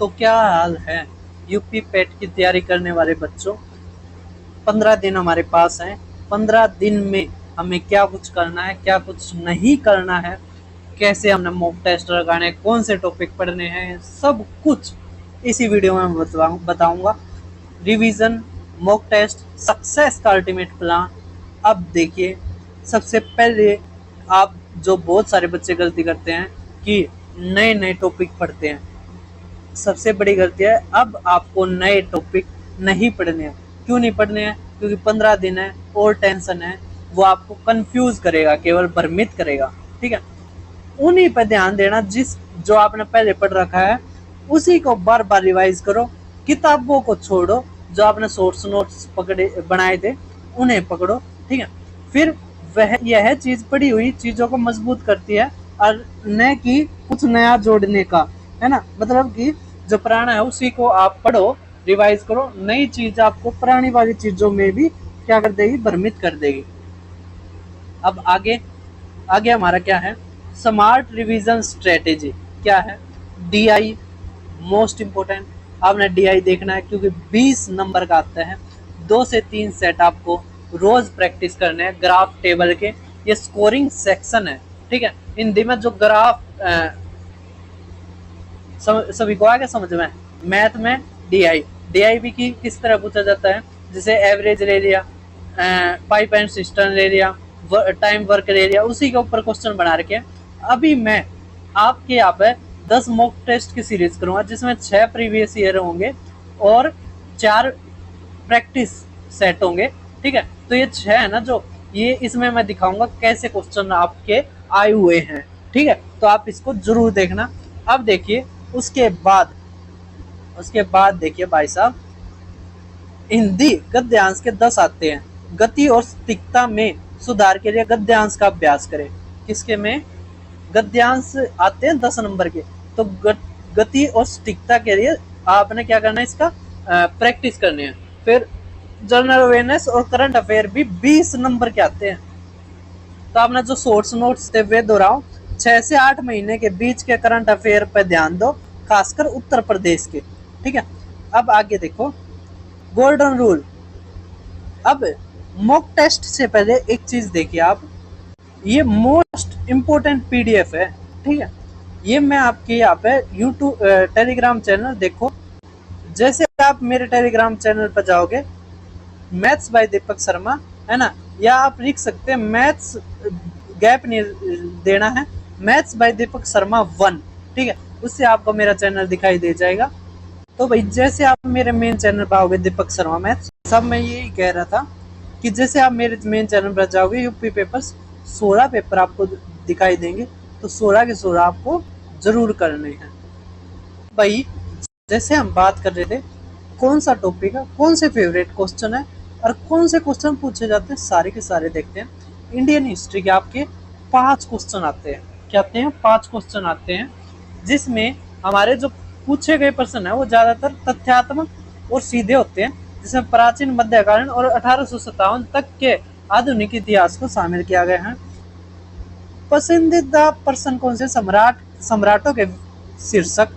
तो क्या हाल है यूपी पेट की तैयारी करने वाले बच्चों। 15 दिन हमारे पास हैं। 15 दिन में हमें क्या कुछ करना है, क्या कुछ नहीं करना है, कैसे हमने मॉक टेस्ट लगाने, कौन से टॉपिक पढ़ने हैं, सब कुछ इसी वीडियो में बताऊंगा। रिवीजन, मॉक टेस्ट, सक्सेस का अल्टीमेट प्लान। अब देखिए, सबसे पहले आप जो बहुत सारे बच्चे गलती करते हैं कि नए नए टॉपिक पढ़ते हैं। सबसे बड़ी गलती है, अब आपको नए टॉपिक नहीं पढ़ने हैं। क्यों नहीं पढ़ने हैं? क्योंकि 15 दिन है और टेंशन है, वो आपको कंफ्यूज करेगा, केवल भ्रमित करेगा। ठीक है, उन्हीं पर ध्यान देना जिस जो आपने पहले पढ़ रखा है, उसी को बार बार रिवाइज करो। किताबों को छोड़ो, जो आपने सोर्स नोट्स पकड़े बनाए थे उन्हें पकड़ो। ठीक है, फिर वह यह चीज पढ़ी हुई चीजों को मजबूत करती है, और न कि कुछ नया जोड़ने का, है ना। मतलब कि जो पुराना है उसी को आप पढ़ो, रिवाइज करो। नई चीज आपको पुरानी वाली चीजों में भी क्या कर देगी, भ्रमित कर देगी। अब आगे आगे हमारा क्या है, स्मार्ट रिवीजन स्ट्रेटेजी क्या है। डीआई मोस्ट इंपोर्टेंट, आपने डीआई देखना है क्योंकि 20 नंबर का आता है। 2 से 3 सेट आपको रोज प्रैक्टिस करने हैं ग्राफ टेबल के। ये स्कोरिंग सेक्शन है। ठीक है, हिंदी में जो ग्राफ सभी को आगे समझ में। मैथ में डीआई, डीआई भी की किस तरह पूछा जाता है, जैसे एवरेज ले लिया, पाइप एंड सिस्टम ले लिया, टाइम वर्क ले लिया, उसी के ऊपर क्वेश्चन बना रखे। अभी मैं आपके यहाँ पे 10 मॉक टेस्ट की सीरीज करूंगा, जिसमें 6 प्रीवियस ईयर होंगे और 4 प्रैक्टिस सेट होंगे। ठीक है, तो ये 6 है ना, जो ये इसमें मैं दिखाऊंगा कैसे क्वेश्चन आपके आए हुए हैं। ठीक है, तो आप इसको जरूर देखना। अब देखिए, उसके बाद देखिए भाई साहब, हिंदी गद्यांश के 10 आते हैं। गति और सटीकता में सुधार के लिए गद्यांश का अभ्यास करें। किसके में? गद्यांश आते हैं 10 नंबर के। तो गति और सटीकता के लिए आपने क्या करना है, इसका प्रैक्टिस करनी है। फिर जनरल अवेयरनेस और करंट अफेयर भी 20 नंबर के आते हैं। तो आपने जो सोर्स नोट्स थे वे दोहराओ। 6 से 8 महीने के बीच के करंट अफेयर पर ध्यान दो, खासकर उत्तर प्रदेश के। ठीक है, अब आगे देखो, गोल्डन रूल। अब मॉक टेस्ट से पहले एक चीज देखिए आप, ये मोस्ट इंपोर्टेंट पीडीएफ है। ठीक है, ये मैं आपके यहाँ पे यूट्यूब टेलीग्राम चैनल देखो। जैसे आप मेरे टेलीग्राम चैनल पर जाओगे, मैथ्स बाय दीपक शर्मा, है ना, या आप लिख सकते हैं मैथ्स, गैप नहीं देना है, मैथ्स बाय दीपक शर्मा 1। ठीक है, उससे आपको मेरा चैनल दिखाई दे जाएगा। तो भाई जैसे आप मेरे मेन चैनल पर आओगे दीपक शर्मा मैथ्स, सब मैं यही कह रहा था कि जैसे आप मेरे मेन चैनल पर जाओगे, यूपी पेपर्स 16 पेपर आपको दिखाई देंगे। तो 16 के 16 आपको जरूर करने हैं। भाई जैसे हम बात कर रहे थे, कौन सा टॉपिक है, कौन से फेवरेट क्वेश्चन है और कौन से क्वेश्चन पूछे जाते हैं, सारे के सारे देखते हैं। इंडियन हिस्ट्री के आपके 5 क्वेश्चन आते हैं। क्या आते हैं? 5 क्वेश्चन आते हैं, जिसमें हमारे जो पूछे गए प्रश्न है वो ज्यादातर तथ्यात्मक और सीधे होते हैं, जिसमें प्राचीन, मध्यकालीन और 1857 तक के आधुनिक इतिहास को शामिल किया गया है। पसंदीदा प्रश्न कौन से? सम्राटों के शीर्षक,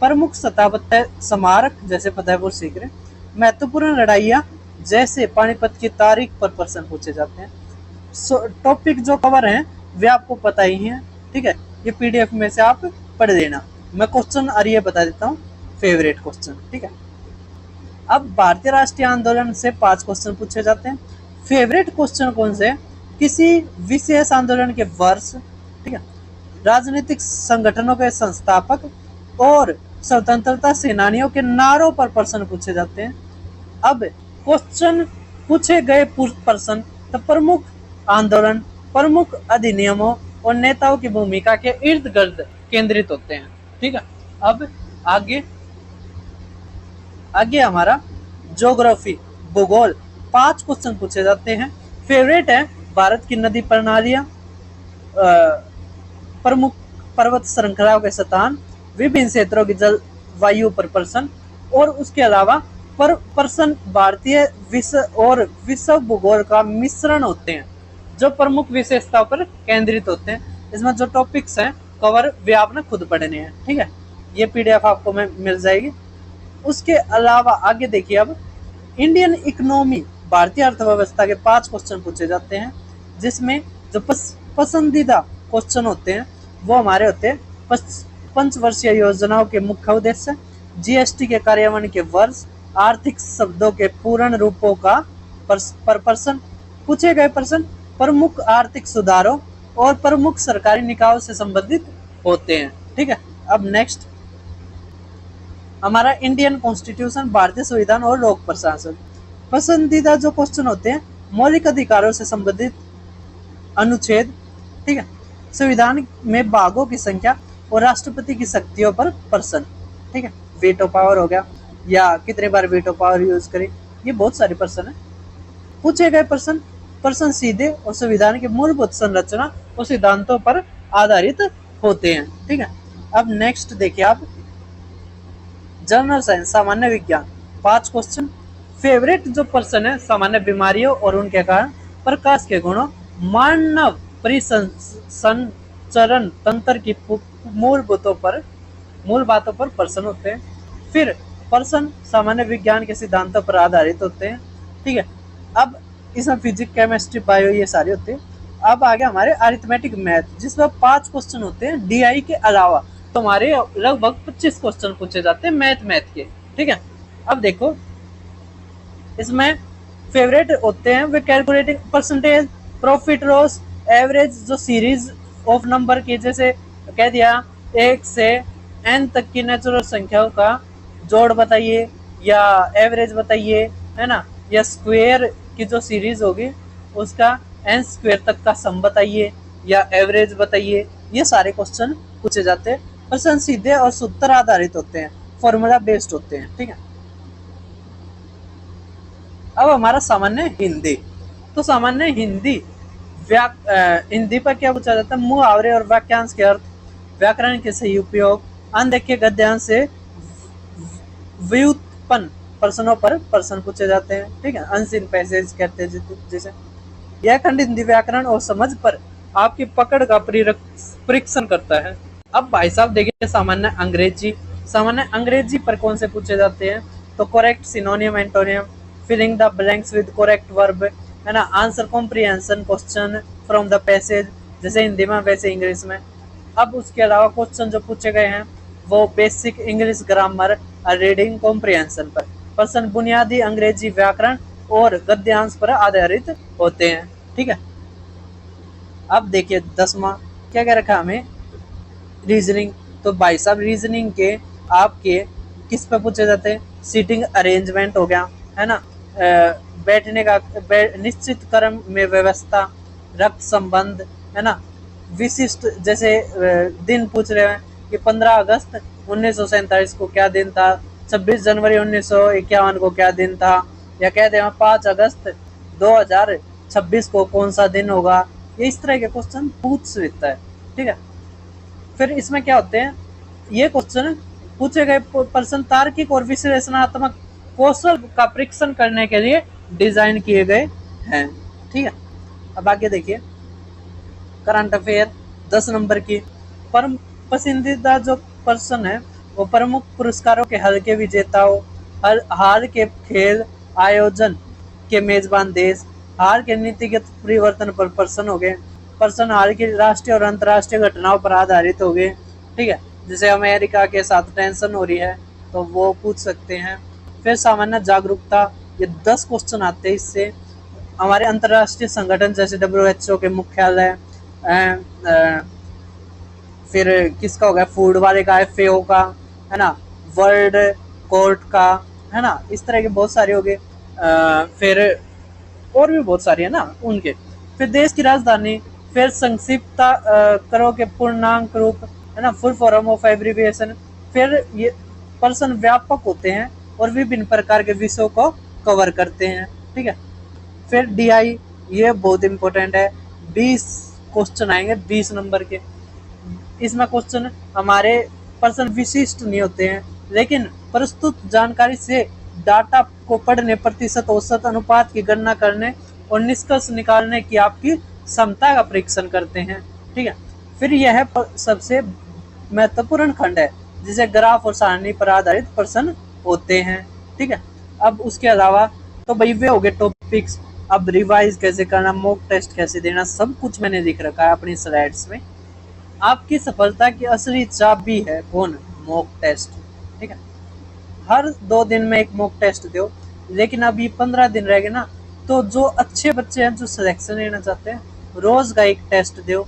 प्रमुख स्थापत्य स्मारक जैसे फतेहपुर सीकरी, महत्वपूर्ण लड़ाइयाँ जैसे पानीपत की तारीख पर प्रश्न पूछे जाते हैं। टॉपिक जो कवर हैं वे आपको पता ही हैं। ठीक है, ये पीडीएफ में से आप पढ़ लेना। मैं क्वेश्चन और ये बता देता हूँ, फेवरेट क्वेश्चन। ठीक है, अब भारतीय राष्ट्रीय आंदोलन से 5 क्वेश्चन पूछे जाते हैं। फेवरेट क्वेश्चन कौन से? किसी विशेष आंदोलन के वर्ष, ठीक है, राजनीतिक संगठनों के संस्थापक और स्वतंत्रता सेनानियों के नारों पर प्रश्न पूछे जाते हैं। अब क्वेश्चन पूछे गए प्रश्न तो प्रमुख आंदोलन, प्रमुख अधिनियमों और नेताओं की भूमिका के इर्द गिर्द केंद्रित होते हैं। ठीक है, अब आगे हमारा ज्योग्राफी, भूगोल, 5 क्वेश्चन पूछे जाते हैं। फेवरेट है भारत की नदी प्रणालियां, प्रमुख पर्वत श्रृंखलाओं के स्थान, विभिन्न क्षेत्रों की जलवायु पर प्रश्न, और उसके अलावा प्रश्न भारतीय विश्व और विश्व भूगोल का मिश्रण होते हैं, जो प्रमुख विशेषताओं पर केंद्रित होते हैं। इसमें जो टॉपिक्स हैं कवर वे आपने खुद पढ़ने हैं। ठीक है, ये पीडीएफ आपको मिल जाएगी। उसके अलावा आगे देखिए, अब इंडियन इकोनॉमी, भारतीय अर्थव्यवस्था के 5 क्वेश्चन पूछे जाते हैं, जिसमें जो पसंदीदा क्वेश्चन होते हैं वो हमारे होते हैं पंचवर्षीय योजनाओं के मुख्य उद्देश्य, जीएसटी के कार्यान्वयन के वर्ष, आर्थिक शब्दों के पूर्ण रूपों का पर पर्सन पूछे गए प्रश्न प्रमुख आर्थिक सुधारों और प्रमुख सरकारी निकायों से संबंधित होते हैं। ठीक है, अब नेक्स्ट हमारा इंडियन कॉन्स्टिट्यूशन, भारतीय संविधान और लोक प्रशासन। पसंदीदा जो क्वेश्चन होते हैं मौलिक अधिकारों से संबंधित अनुच्छेद, ठीक है, संविधान में भागों की संख्या और राष्ट्रपति की शक्तियों पर प्रश्न, ठीक है, वीटो पावर हो गया या कितने बार वीटो पावर यूज करें, ये बहुत सारे प्रश्न है। पूछे गए प्रश्न सीधे और संविधान की मूलभूत संरचना और सिद्धांतों पर आधारित होते हैं। ठीक है, अब नेक्स्ट देखिए आप, जनरल साइंस, सामान्य विज्ञान, 5 क्वेश्चन। फेवरेट जो पर्सन है सामान्य बीमारियों और उनके कारण, प्रकाश के गुणों, मानव परिसंचरण तंत्र की मूल बातों पर प्रश्न होते हैं। फिर प्रश्न सामान्य विज्ञान के सिद्धांतों पर आधारित होते हैं। ठीक है, अब इसमें फिजिक्स, केमिस्ट्री, बायो ये सारे होते हैं। अब आगे हमारे अरिथमेटिक मैथ, जिसमें 5 क्वेश्चन होते हैं डीआई के अलावा, तो हमारे लगभग 25 क्वेश्चन पूछे जाते हैं मैथ के। ठीक है, अब देखो इसमें फेवरेट होते हैं वे calculating percentage, profit loss, average जो सीरीज ऑफ नंबर की, जैसे कह दिया 1 से n तक की नेचुरल संख्याओं का जोड़ बताइए या एवरेज बताइए, है ना, या स्क्वायर की जो सीरीज होगी उसका n स्क्वायर तक का सम बताइए या एवरेज बताइए। ये सारे क्वेश्चन पूछे जाते हैं। प्रश्न सीधे और सूत्र आधारित होते हैं, फॉर्मूला बेस्ड होते हैं। ठीक है, अब हमारा सामान्य हिंदी, तो सामान्य हिंदी हिंदी पर क्या पूछा जाता है, मुहावरे और वाक्यांश के अर्थ, व्याकरण के सही उपयोग, अनदेखे गद्यांश से व्युत्पन्न प्रश्नों पर प्रश्न पूछे जाते हैं। ठीक है, अनसीन पैसेज कहते हैं जैसे। यह खंड हिंदी व्याकरण और समझ पर आपकी पकड़ का परीक्षण करता है। अब भाई साहब देखिए सामान्य अंग्रेजी, सामान्य अंग्रेजी पर कौन से पूछे जाते हैं, तो correct synonym, antonym, filling the blanks with correct verb, है ना, answer comprehension question from the passage, जैसे हिंदी में वैसे इंग्लिश में। अब उसके अलावा क्वेश्चन जो पूछे गए हैं वो basic English grammar, reading comprehension पर प्रश्न, बुनियादी अंग्रेजी व्याकरण और गद्यांश पर आधारित होते हैं। ठीक है, अब देखिए 10वां क्या क्या रखा हमें, रीजनिंग। तो भाई साहब रीजनिंग के आपके किस पे पूछे जाते हैं, सीटिंग अरेंजमेंट हो गया, है ना, बैठने का निश्चित क्रम में व्यवस्था, रक्त संबंध, है ना, विशिष्ट जैसे दिन पूछ रहे हैं कि 15 अगस्त 1947 को क्या दिन था, 26 जनवरी 1951 को क्या दिन था, या कहते हैं 5 अगस्त 2026 को कौन सा दिन होगा। ये इस तरह के क्वेश्चन पूछ सकता है। ठीक है, फिर इसमें क्या होते हैं, ये क्वेश्चन पूछे गए प्रश्न तार्किक और विश्लेषणात्मक कौशल का परीक्षण करने के लिए डिजाइन किए गए हैं। ठीक है, अब आगे देखिए करंट अफेयर 10 नंबर की, पसंदीदा जो प्रश्न है वो प्रमुख पुरस्कारों के हल्के विजेताओं, हाल के खेल आयोजन के मेजबान देश, हाल के नीतिगत परिवर्तन पर प्रश्न हो गए, प्रश्न हाल की राष्ट्रीय और अंतर्राष्ट्रीय घटनाओं पर आधारित हो गए। ठीक है, जैसे अमेरिका के साथ टेंशन हो रही है तो वो पूछ सकते हैं। फिर सामान्य जागरूकता, ये 10 क्वेश्चन आते हैं इससे। हमारे अंतर्राष्ट्रीय संगठन जैसे WHO के मुख्यालय, फिर किसका होगा, फूड वाले का, FAO का, है ना, वर्ल्ड कोर्ट का, है ना, इस तरह के बहुत सारे हो गए। फिर और भी बहुत सारी है ना उनके। फिर देश की राजधानी, फिर संक्षिप्तता करो के पूर्णांक रूप, है ना, फुल फॉर्म ऑफ एब्रिविएशन। फिर ये प्रश्न व्यापक होते हैं और विभिन्न प्रकार के विषयों को कवर करते हैं। ठीक है, फिर DI, ये बहुत इंपॉर्टेंट है, 20 क्वेश्चन आएंगे 20 नंबर के। इसमें क्वेश्चन हमारे प्रश्न विशिष्ट नहीं होते हैं, लेकिन प्रस्तुत जानकारी से डाटा को पढ़ने, प्रतिशत, औसत, अनुपात की गणना करने और निष्कर्ष निकालने की आपकी क्षमता का परीक्षण करते हैं। ठीक है, फिर यह सबसे महत्वपूर्ण खंड है, जिसे ग्राफ और सारणी पर आधारित प्रश्न होते हैं। ठीक है, अब उसके अलावा तो भाई वे हो गए टॉपिक्स। अब रिवाइज कैसे करना, मॉक टेस्ट कैसे देना, सब कुछ मैंने लिख रखा है अपनी स्लाइड्स में। आपकी सफलता की असली चाबी है कौन, मॉक टेस्ट। ठीक है, हर 2 दिन में एक मॉक टेस्ट दो, लेकिन अभी 15 दिन रह गए ना, तो जो अच्छे बच्चे हैं जो सिलेक्शन लेना चाहते हैं, रोज का एक टेस्ट दो,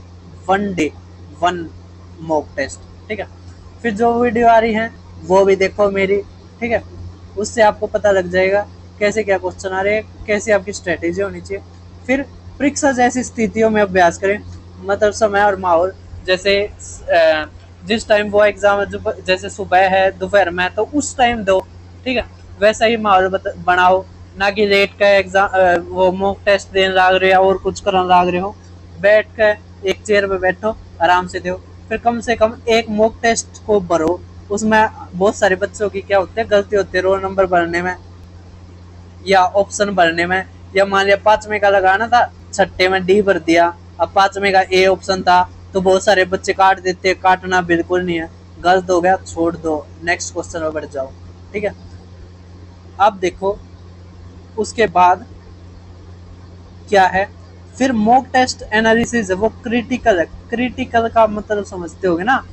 1 डे 1 मॉक टेस्ट। ठीक है, फिर जो वीडियो आ रही है वो भी देखो मेरी। ठीक है, उससे आपको पता लग जाएगा कैसे क्या क्वेश्चन आ रहे हैं, कैसे आपकी स्ट्रेटेजी होनी चाहिए। फिर परीक्षा जैसी स्थितियों में अभ्यास करें, मतलब समय और माहौल, जैसे जिस टाइम वो एग्जाम जैसे सुबह है दोपहर में तो उस टाइम दो। ठीक है, वैसा ही माहौल बनाओ, ना कि लेट का एग्जाम वो मॉक टेस्ट देने लाग रहे हो और कुछ करने लाग रहे हो। बैठ कर एक चेयर पे बैठो, आराम से दो। फिर कम से कम एक मॉक टेस्ट को भरो, उसमें बहुत सारे बच्चों की क्या होते हैं गलती होती है, रोल नंबर भरने में या ऑप्शन भरने में। या मान लिया 5वें का लगाना था, 6ठे में डी भर दिया, अब 5वें का ए ऑप्शन था, तो बहुत सारे बच्चे काट देते। काटना बिल्कुल नहीं है, गलत हो गया छोड़ दो, नेक्स्ट क्वेश्चन में बढ़ जाओ। ठीक है, अब देखो उसके बाद क्या है, फिर मॉक टेस्ट एनालिसिस है वो क्रिटिकल है। क्रिटिकल का मतलब समझते होगे ना,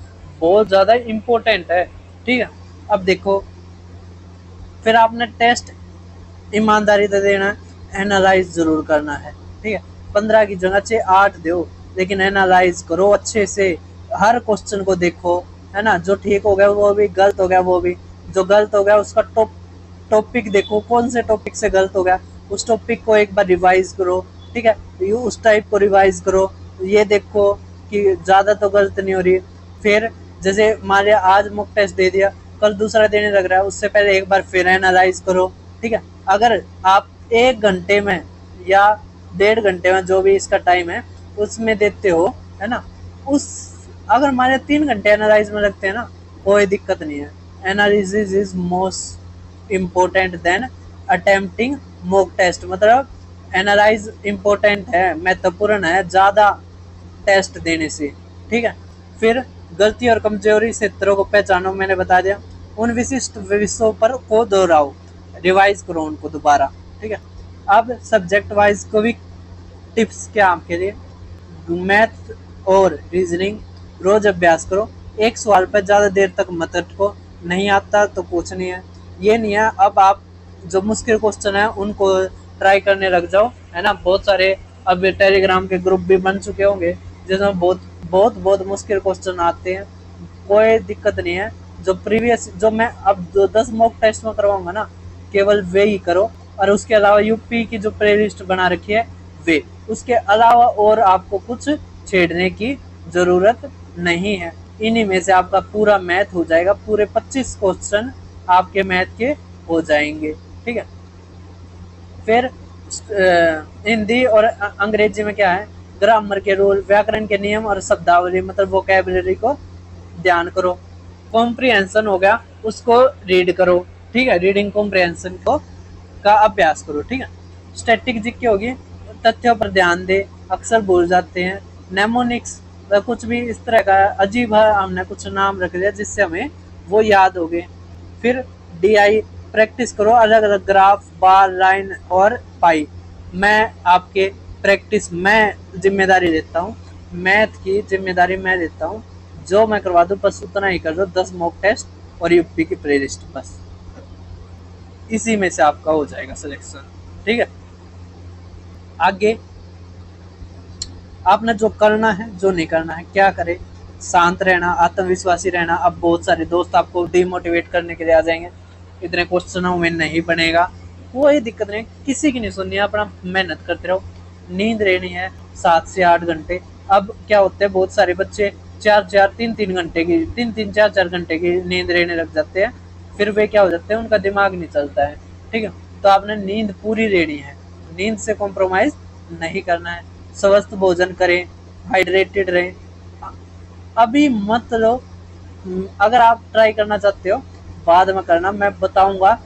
बहुत ज्यादा इंपॉर्टेंट है। ठीक है, अब देखो फिर आपने टेस्ट ईमानदारी से देना है, एनालाइज जरूर करना है। ठीक है, 15 की जगह 6-8 दो, लेकिन एनालाइज करो अच्छे से, हर क्वेश्चन को देखो, है ना। जो ठीक हो गया वो भी, गलत हो गया वो भी। जो गलत हो गया उसका टॉपिक देखो, कौन से टॉपिक से गलत हो गया, उस टॉपिक को एक बार रिवाइज करो। ठीक है, उस टाइप को रिवाइज करो, ये देखो कि ज्यादा तो गलत नहीं हो रही। फिर जैसे मान लिया आज मॉक टेस्ट दे दिया, कल दूसरा देने लग रहा है, उससे पहले एक बार फिर एनालाइज करो। ठीक है, अगर आप 1 घंटे में या 1.5 घंटे में जो भी इसका टाइम है उसमें देते हो, है ना, उस अगर मान लिया 3 घंटे एनालाइज में लगते हैं ना, कोई दिक्कत नहीं है। Analysis is most important then attempting mock test, मतलब एनालाइज इम्पोर्टेंट है, महत्वपूर्ण है ज्यादा टेस्ट देने से। ठीक है, फिर गलती और कमजोरी क्षेत्रों को पहचानो, मैंने बता दिया। उन विशिष्ट विषयों पर को दोहराओ, रिवाइज करो उनको दोबारा। ठीक है, अब सब्जेक्ट वाइज को भी टिप्स क्या आपके लिए, मैथ और रीजनिंग रोज अभ्यास करो, एक सवाल पर ज्यादा देर तक मत अटको, नहीं आता तो कुछ नहीं है, ये नहीं है। अब आप जो मुश्किल क्वेश्चन है उनको ट्राई करने लग जाओ, है ना। बहुत सारे अब टेलीग्राम के ग्रुप भी बन चुके होंगे जिसमें बहुत बहुत बहुत मुश्किल क्वेश्चन आते हैं, कोई दिक्कत नहीं है। जो प्रीवियस जो मैं अब जो 10 मॉक टेस्ट में करवाऊंगा ना, केवल वे ही करो। और उसके अलावा यूपी की जो प्ले लिस्ट बना रखी है वे, उसके अलावा और आपको कुछ छेड़ने की जरूरत नहीं है। इन्हीं में से आपका पूरा मैथ हो जाएगा, पूरे 25 क्वेश्चन आपके मैथ के हो जाएंगे। ठीक है, फिर हिंदी और अंग्रेजी में क्या है, ग्रामर के रूल, व्याकरण के नियम और शब्दावली, मतलब वोकैबुलरी को ध्यान करो। कॉम्प्रिहेंशन हो गया, उसको रीड करो। ठीक है, रीडिंग कॉम्प्रिहेंशन को का अभ्यास करो। ठीक है, स्टैटिक जी की होगी, तथ्यों पर ध्यान दे, अक्सर भूल जाते हैं। नेमोनिक्स कुछ भी इस तरह का अजीब है, हमने कुछ नाम रख दिया जिससे हमें वो याद हो गए। फिर DI प्रैक्टिस करो, अलग अलग ग्राफ, बार, लाइन और पाई। मैं आपके प्रैक्टिस मैं जिम्मेदारी लेता हूँ, मैथ की जिम्मेदारी मैं लेता हूँ, जो मैं करवा दूँ बस उतना ही कर दो, 10 मॉक टेस्ट और यूपी की प्ले लिस्ट, बस इसी में से आपका हो जाएगा सिलेक्शन। ठीक है, आगे आपने जो करना है जो नहीं करना है क्या करे, शांत रहना, आत्मविश्वासी रहना। अब बहुत सारे दोस्त आपको डिमोटिवेट करने के लिए आ जाएंगे, इतने क्वेश्चनों में नहीं बनेगा, कोई दिक्कत नहीं, किसी की नहीं सुननी है, अपना मेहनत करते रहो। नींद रहनी है 7 से 8 घंटे। अब क्या होते हैं बहुत सारे बच्चे 4-4 3-3 घंटे की 3-3 4-4 घंटे की नींद रहने लग जाते हैं, फिर वे क्या हो जाते हैं, उनका दिमाग नहीं चलता है। ठीक है, तो आपने नींद पूरी लेनी है, नींद से कॉम्प्रोमाइज नहीं करना है। स्वस्थ भोजन करें, हाइड्रेटेड रहें, अभी मत लो। अगर आप ट्राई करना चाहते हो बाद में करना, मैं बताऊंगा।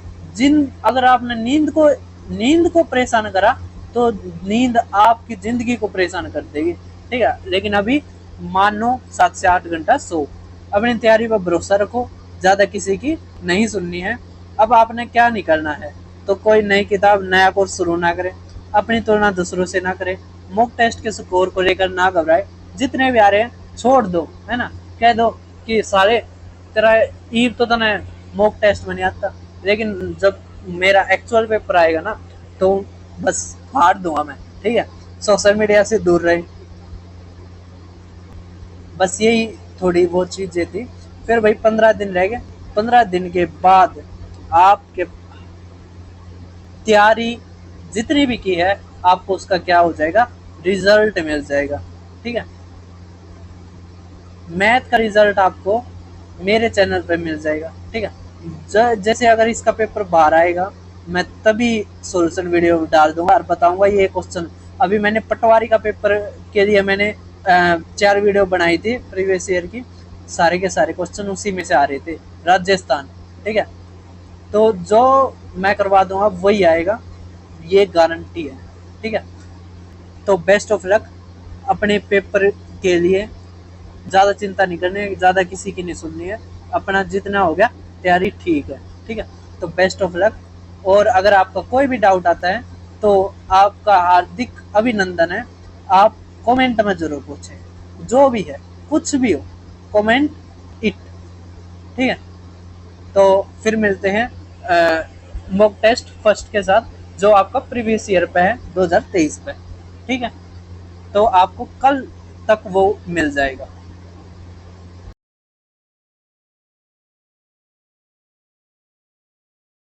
अगर आपने नींद को परेशान करा तो नींद आपकी जिंदगी को परेशान कर देगी। ठीक है, लेकिन अभी मानो 7 से 8 घंटा सो, अपनी तैयारी पर भरोसा रखो, ज़्यादा किसी की नहीं सुननी है। अब आपने क्या नहीं करना है, तो कोई नई किताब नया कोर्स शुरू ना करें, अपनी तुलना दूसरों से ना करें, मॉक टेस्ट के स्कोर को लेकर ना घबराए, जितने भी आ रहे हैं छोड़ दो, है ना, कह दो कि सारे तेरा ईव तो तने मॉक टेस्ट में नहीं आता, लेकिन जब मेरा एक्चुअल पेपर आएगा ना तो बस फाड़ दूंगा मैं, ठीक है। सोशल मीडिया से दूर रहे, बस यही थोड़ी वो चीजें थी। फिर भाई 15 दिन रह गए, 15 दिन के बाद आपके तैयारी जितनी भी की है आपको उसका क्या हो जाएगा, रिजल्ट मिल जाएगा, ठीक है। मैथ का रिजल्ट आपको मेरे चैनल पे मिल जाएगा, ठीक है। जैसे अगर इसका पेपर बाहर आएगा मैं तभी सॉल्यूशन वीडियो डाल दूंगा और बताऊंगा ये क्वेश्चन। अभी मैंने पटवारी का पेपर के लिए मैंने 4 वीडियो बनाई थी प्रीवियस ईयर की, सारे के सारे क्वेश्चन उसी में से आ रहे थे, राजस्थान, ठीक है। तो जो मैं करवा दूंगा वही आएगा, ये गारंटी है, ठीक है। तो बेस्ट ऑफ लक अपने पेपर के लिए, ज़्यादा चिंता नहीं करनी है, ज़्यादा किसी की नहीं सुननी है, अपना जितना हो गया तैयारी ठीक है, ठीक है। तो बेस्ट ऑफ लक, और अगर आपका कोई भी डाउट आता है तो आपका हार्दिक अभिनंदन है, आप कमेंट में ज़रूर पूछें, जो भी है कुछ भी हो कमेंट इट, ठीक है। तो फिर मिलते हैं मॉक टेस्ट फर्स्ट के साथ जो आपका प्रीवियस ईयर पे है 2023 पे, ठीक है। तो आपको कल तक वो मिल जाएगा।